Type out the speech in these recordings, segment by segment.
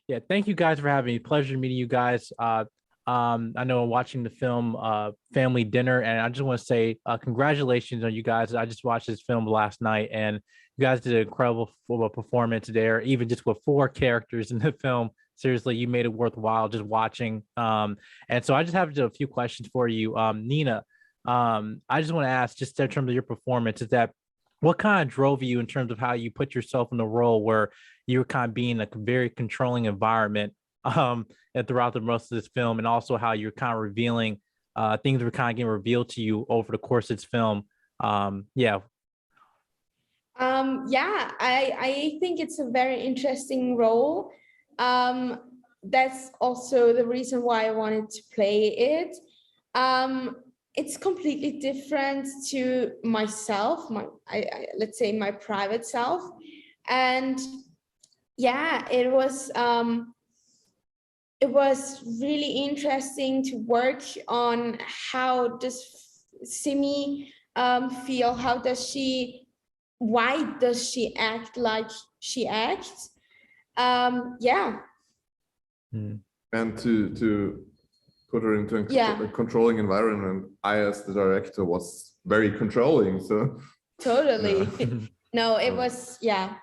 Yeah, thank you guys for having me. Pleasure meeting you guys. I know I'm watching the film Family Dinner, and I just want to say congratulations on you guys. I just watched this film last night, and you guys did an incredible performance there, even just with four characters in the film. Seriously, you made it worthwhile just watching. And so I just have a few questions for you. Nina, I just want to ask, just in terms of your performance, is that what kind of drove you in terms of how you put yourself in the role where you were kind of being in a very controlling environment and throughout the most of this film, and also how you're kind of revealing things were kind of getting revealed to you over the course of this film. Yeah. Yeah, I think it's a very interesting role. That's also the reason why I wanted to play it. It's completely different to myself, let's say my private self. And yeah, it was really interesting to work on how does Simi feel, why does she act like she acts? Yeah. And to put her into a controlling environment, I as the director was very controlling, so totally. No, it was yeah.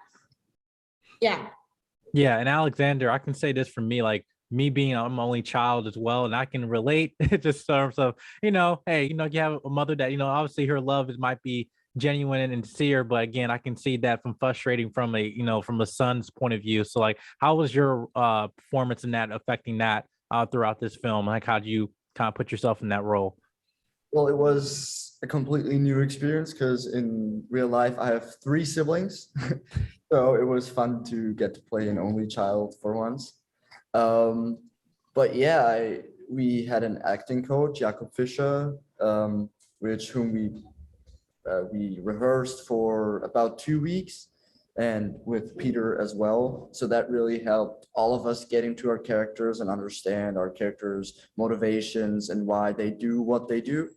And Alexander, I can say this for me, like me being I'm only child as well, and I can relate just in terms of, hey, you have a mother that, obviously her love might be genuine and sincere, but again, I can see that from frustrating from from a son's point of view. So like, how was your performance in that affecting that throughout this film? Like, how do you kind of put yourself in that role? Well, it was a completely new experience because in real life I have 3 siblings. So it was fun to get to play an only child for once. But yeah, we had an acting coach, Jakob Fischer, which whom we rehearsed for about 2 weeks, and with Peter as well. So that really helped all of us get into our characters and understand our characters' motivations and why they do what they do.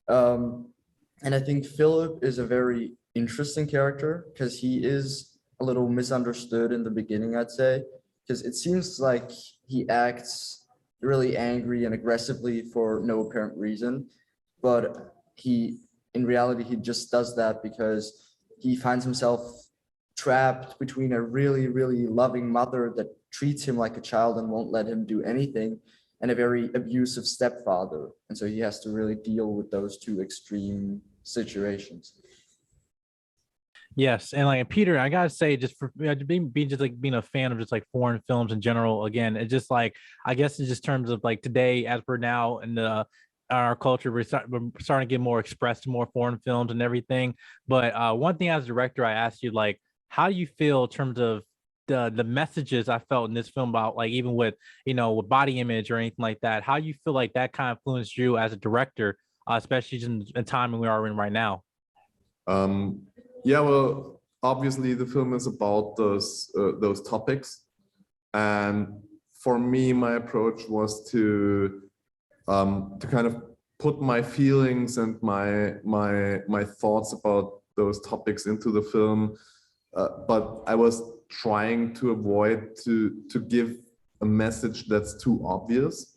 And I think Filipp is a very interesting character because he is a little misunderstood in the beginning, I'd say, because it seems like he acts really angry and aggressively for no apparent reason, but in reality, he just does that because he finds himself trapped between a really, really loving mother that treats him like a child and won't let him do anything, and a very abusive stepfather. And so he has to really deal with those 2 extreme situations. Yes, and like Peter, I gotta say, just for being a fan of just like foreign films in general. Again, it's just like, I guess in just terms of like today, as we're now in our culture, we're starting to get more expressed to more foreign films and everything. But one thing as a director, I asked you, like, how do you feel in terms of the messages I felt in this film about, like, even with with body image or anything like that? How do you feel like that kind of influenced you as a director, especially in the time we are in right now? Yeah, well, obviously the film is about those topics, and for me, my approach was to kind of put my feelings and my thoughts about those topics into the film, but I was trying to avoid to give a message that's too obvious,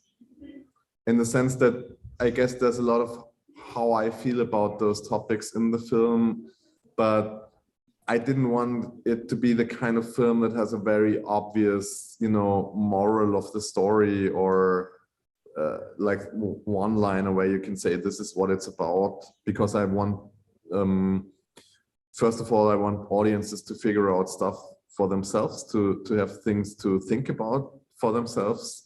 in the sense that I guess there's a lot of how I feel about those topics in the film, but I didn't want it to be the kind of film that has a very obvious, moral of the story, or like one liner where you can say this is what it's about, because I want, first of all, I want audiences to figure out stuff for themselves, to have things to think about for themselves.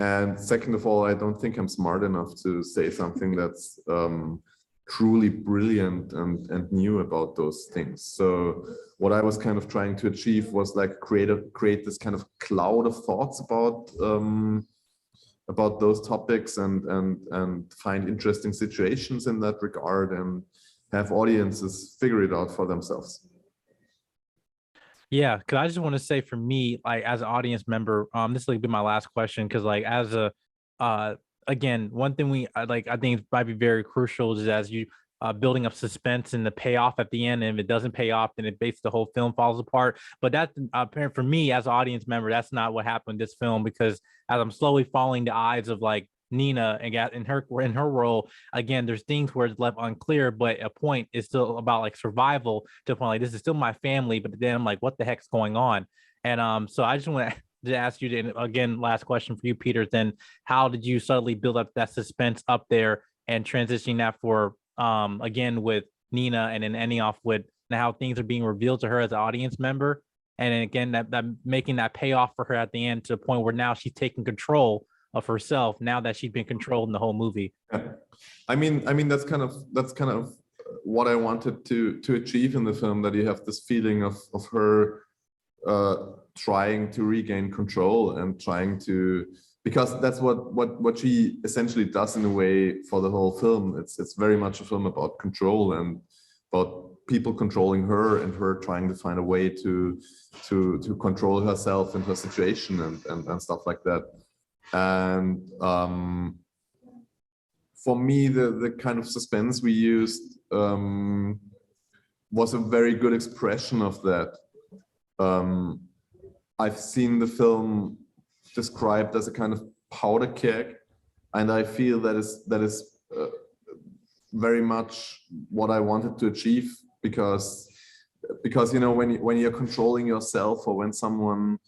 And second of all, I don't think I'm smart enough to say something that's truly brilliant and new about those things. So what I was kind of trying to achieve was like create this kind of cloud of thoughts about those topics, and find interesting situations in that regard, and have audiences figure it out for themselves. Yeah, because I just want to say, for me, like as an audience member, this will be my last question, because like as a again, one thing I think might be very crucial is, as you building up suspense and the payoff at the end. And if it doesn't pay off, then it basically the whole film falls apart. But that's apparent for me as an audience member. That's not what happened in this film, because as I'm slowly following the eyes of like Nina and in her role, again, there's things where it's left unclear, but a point is still about like survival to a point like this is still my family. But then I'm like, what the heck's going on? And so I just want to ask you to, again, last question for you, Peter. Then how did you subtly build up that suspense up there and transitioning that for again with Nina and then ending off with how things are being revealed to her as an audience member, and then again that making that payoff for her at the end to the point where now she's taking control of herself now that she's been controlled in the whole movie. Yeah. I mean that's kind of what I wanted to achieve in the film, that you have this feeling of her trying to regain control and trying to, because that's what she essentially does in a way for the whole film. It's very much a film about control and about people controlling her and her trying to find a way to control herself and her situation and stuff like that. And for me, the kind of suspense we used was a very good expression of that. I've seen the film described as a kind of powder keg, and I feel that is very much what I wanted to achieve, because you know, when you're controlling yourself, or when someone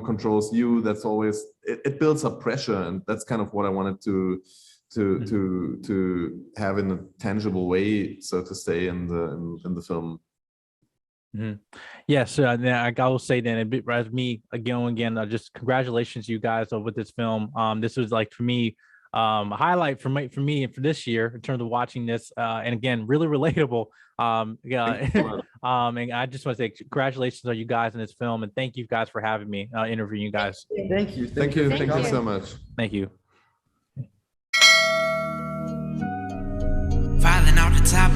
controls you, that's always it builds up pressure, and that's kind of what I wanted to have in a tangible way, so to say, in the film. Mm-hmm. Yes, I will say then, a bit as me again, just congratulations you guys with this film. This was like for me a highlight for me and for this year in terms of watching this, and again, really relatable. And I just want to say congratulations on you guys in this film, and thank you guys for having me interviewing you guys. Thank you. Thank you so much. Thank you. Falling off the top